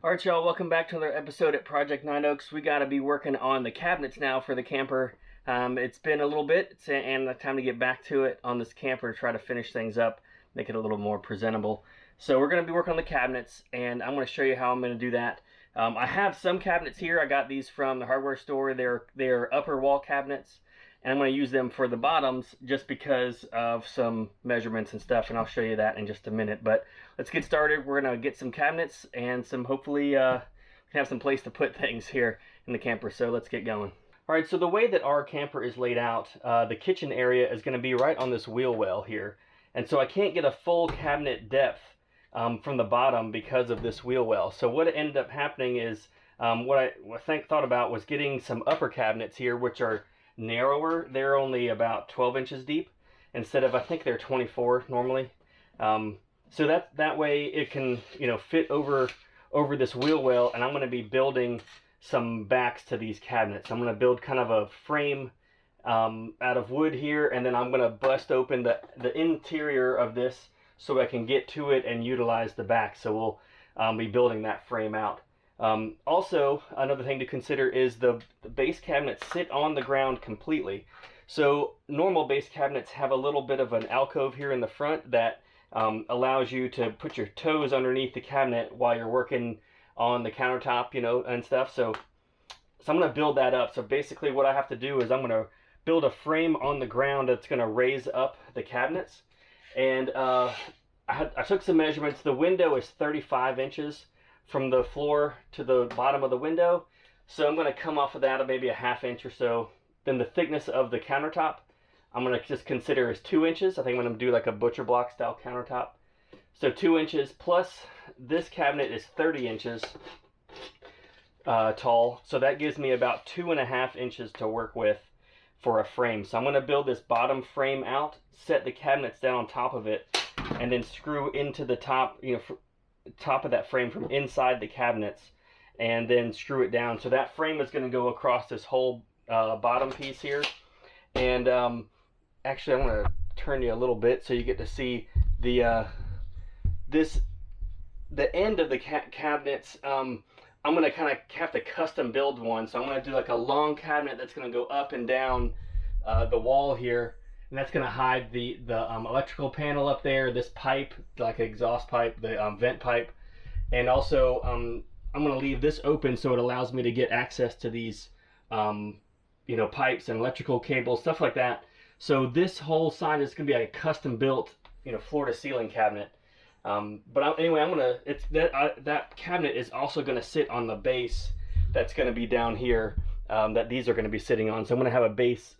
Alright y'all, welcome back to another episode at Project Nine Oaks. We gotta be working on the cabinets now for the camper. It's been a little bit, and time to get back to it on this camper to try to finish things up, make it a little more presentable. So we're gonna be working on the cabinets, and I'm gonna show you how I'm gonna do that. I have some cabinets here. I got these from the hardware store. They're upper wall cabinets, and I'm gonna use them for the bottoms just because of some measurements and stuff, and I'll show you that in just a minute. But let's get started. We're gonna get some cabinets and some hopefully have some place to put things here in the camper. So let's get going. All right, so the way that our camper is laid out, the kitchen area is gonna be right on this wheel well here. And so I can't get a full cabinet depth from the bottom because of this wheel well. So what ended up happening is what I thought about was getting some upper cabinets here, which are narrower. They're only about 12 inches deep instead of, I think they're 24 normally. So that way it can, fit over this wheel well, and I'm going to be building some backs to these cabinets. I'm going to build kind of a frame out of wood here, and then I'm going to bust open the interior of this so I can get to it and utilize the back. So we'll be building that frame out. Also, another thing to consider is the base cabinets sit on the ground completely. So normal base cabinets have a little bit of an alcove here in the front that allows you to put your toes underneath the cabinet while you're working on the countertop, and stuff. So I'm going to build that up. So basically what I have to do is I'm going to build a frame on the ground that's going to raise up the cabinets. And I took some measurements. The window is 35 inches from the floor to the bottom of the window. So I'm going to come off of that at maybe a ½ inch or so. Then the thickness of the countertop, I'm going to just consider as 2 inches. I think I'm going to do like a butcher block style countertop. So 2 inches plus this cabinet is 30 inches tall. So that gives me about 2½ inches to work with for a frame. So I'm going to build this bottom frame out, set the cabinets down on top of it, and then screw into the top, top of that frame from inside the cabinets, and then screw it down. So that frame is going to go across this whole bottom piece here. And actually I'm going to turn you a little bit so you get to see the end of the cabinets. I'm going to kind of have to custom build one. So I'm going to do like a long cabinet that's going to go up and down the wall here, and that's going to hide the electrical panel up there, this pipe, like exhaust pipe, the vent pipe. And also I'm going to leave this open so it allows me to get access to these pipes and electrical cables, stuff like that. So this whole side is going to be like a custom built floor to ceiling cabinet. Anyway, I'm gonna. That cabinet is also gonna sit on the base that's gonna be down here. That these are gonna be sitting on. So I'm gonna have a base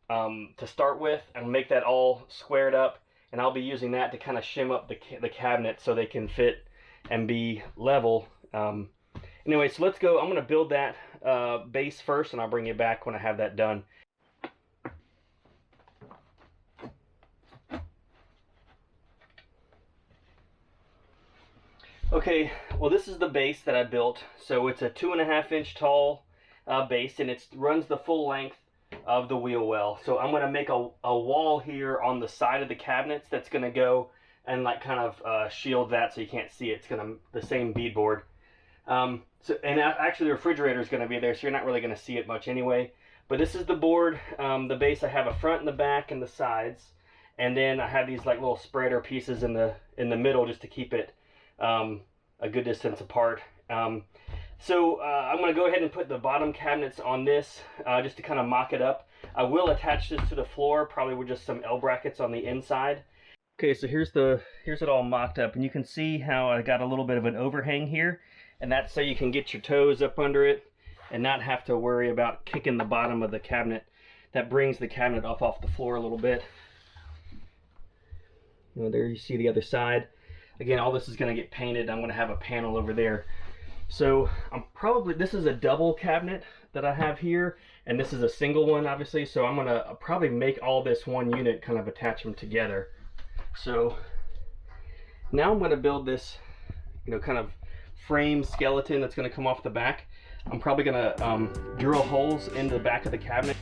to start with and make that all squared up, and I'll be using that to kind of shim up the cabinet so they can fit and be level. Anyway, so let's go. I'm gonna build that base first, and I'll bring you back when I have that done. Okay, well this is the base that I built. So it's a 2½ inch tall base, and it runs the full length of the wheel well. So I'm going to make a wall here on the side of the cabinets that's going to go and like kind of shield that so you can't see it. It's going to the same beadboard. Actually the refrigerator is going to be there, so you're not really going to see it much anyway. But this is the board, the base. I have a front and the back and the sides, and then I have these like little spreader pieces in the middle just to keep it a good distance apart. So I'm going to go ahead and put the bottom cabinets on this just to kind of mock it up. I will attach this to the floor, probably with just some L brackets on the inside. Okay, so here's it all mocked up, and you can see how I got a little bit of an overhang here, and that's so you can get your toes up under it and not have to worry about kicking the bottom of the cabinet. That brings the cabinet off the floor a little bit. There you see the other side. Again, all this is going to get painted. I'm going to have a panel over there. So this is a double cabinet that I have here, and this is a single one, obviously. So I'm going to probably make all this one unit, kind of attach them together. So now I'm going to build this, kind of frame skeleton that's going to come off the back. I'm probably going to drill holes in the back of the cabinet.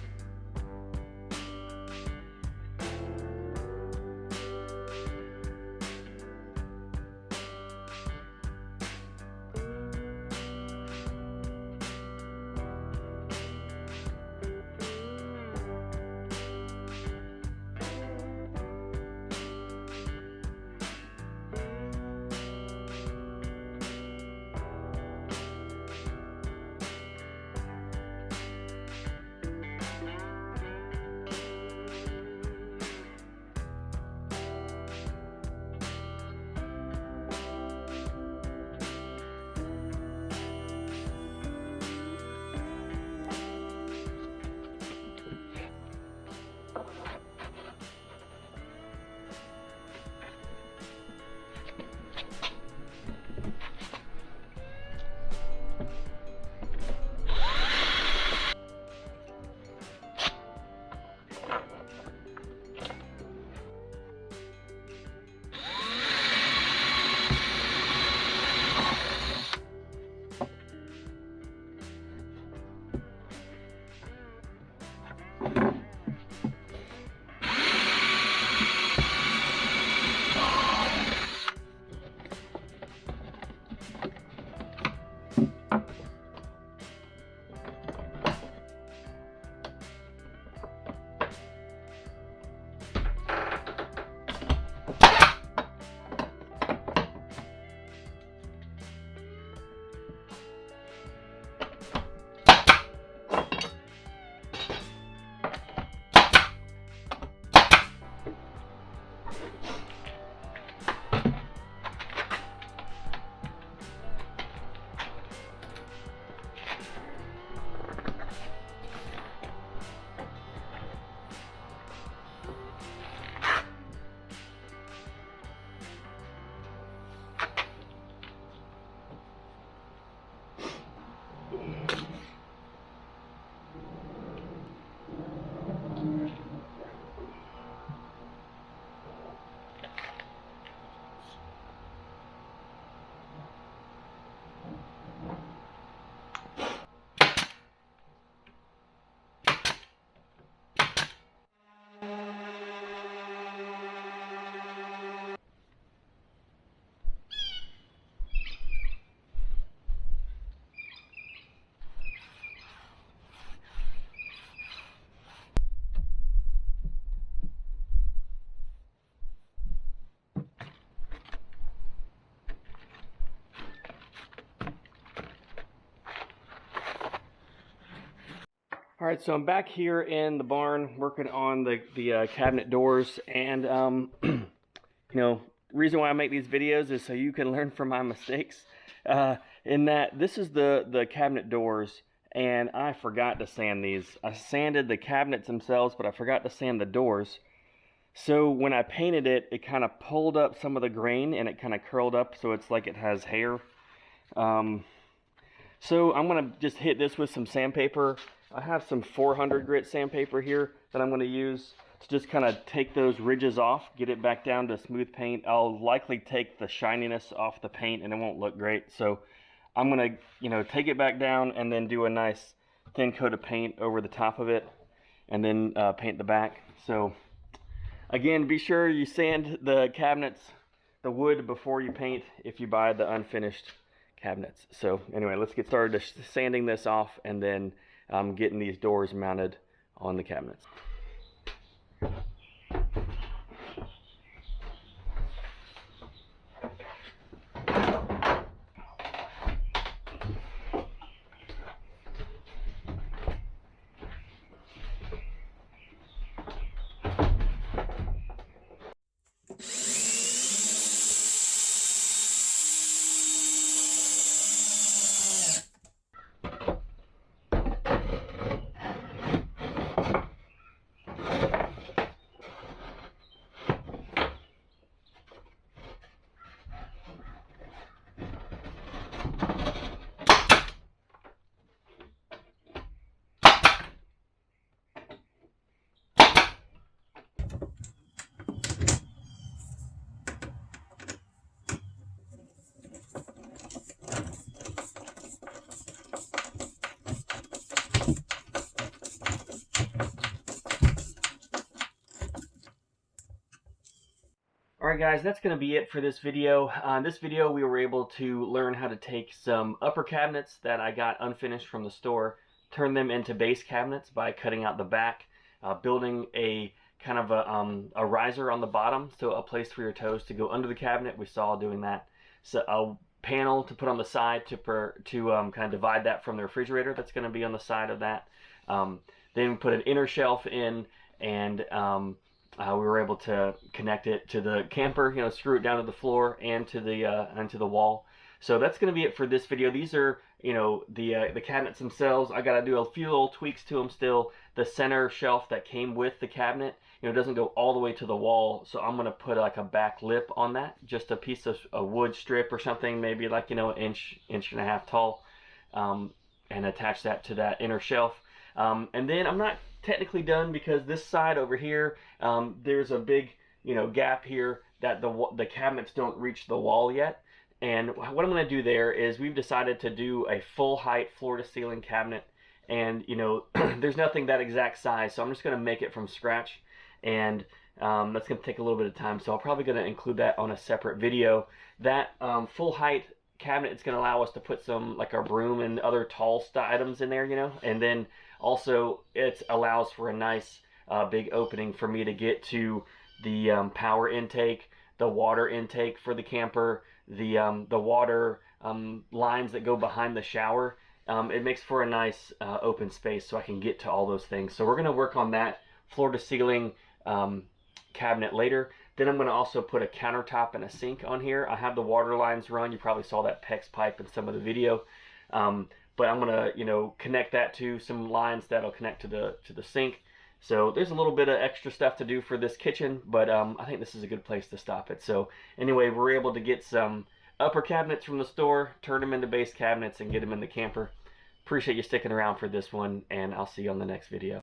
All right, so I'm back here in the barn working on the cabinet doors, and you know, reason why I make these videos is so you can learn from my mistakes. In that this is the cabinet doors, and I forgot to sand these. I sanded the cabinets themselves, but I forgot to sand the doors. So when I painted it, it kind of pulled up some of the grain, and it kind of curled up, so it's like it has hair. So I'm gonna just hit this with some sandpaper. I have some 400 grit sandpaper here that I'm gonna use to just kind of take those ridges off, get it back down to smooth paint. I'll likely take the shininess off the paint and it won't look great. So I'm gonna, take it back down and then do a nice thin coat of paint over the top of it and then paint the back. So again, be sure you sand the cabinets, the wood, before you paint if you buy the unfinished cabinets. So anyway, let's get started sanding this off and then getting these doors mounted on the cabinets. Alright guys, that's going to be it for this video. In this video we were able to learn how to take some upper cabinets that I got unfinished from the store, turn them into base cabinets by cutting out the back, building a kind of a riser on the bottom, so a place for your toes to go under the cabinet. We saw doing that. So a panel to put on the side to kind of divide that from the refrigerator that's going to be on the side of that. Then put an inner shelf in, and we were able to connect it to the camper, screw it down to the floor and to the wall. So that's going to be it for this video. These are, the cabinets themselves. I got to do a few little tweaks to them still. The center shelf that came with the cabinet, doesn't go all the way to the wall. So I'm going to put like a back lip on that, just a piece of a wood strip or something, maybe like, an inch and a half tall, and attach that to that inner shelf. And then I'm not technically done, because this side over here, there's a big gap here that the cabinets don't reach the wall yet. And what I'm going to do there is we've decided to do a full height floor to ceiling cabinet, and there's nothing that exact size, so I'm just going to make it from scratch, and that's going to take a little bit of time, so I'm probably going to include that on a separate video. That full height cabinet is going to allow us to put some, like, our broom and other tall items in there, and then also it allows for a nice big opening for me to get to the power intake, the water intake for the camper, the water lines that go behind the shower. It makes for a nice open space so I can get to all those things. So we're going to work on that floor to ceiling cabinet later. Then I'm going to also put a countertop and a sink on here. I have the water lines run. You probably saw that PEX pipe in some of the video. But I'm going to, connect that to some lines that'll connect to the sink. So there's a little bit of extra stuff to do for this kitchen, but I think this is a good place to stop it. So anyway, we're able to get some upper cabinets from the store, turn them into base cabinets, and get them in the camper. Appreciate you sticking around for this one, and I'll see you on the next video.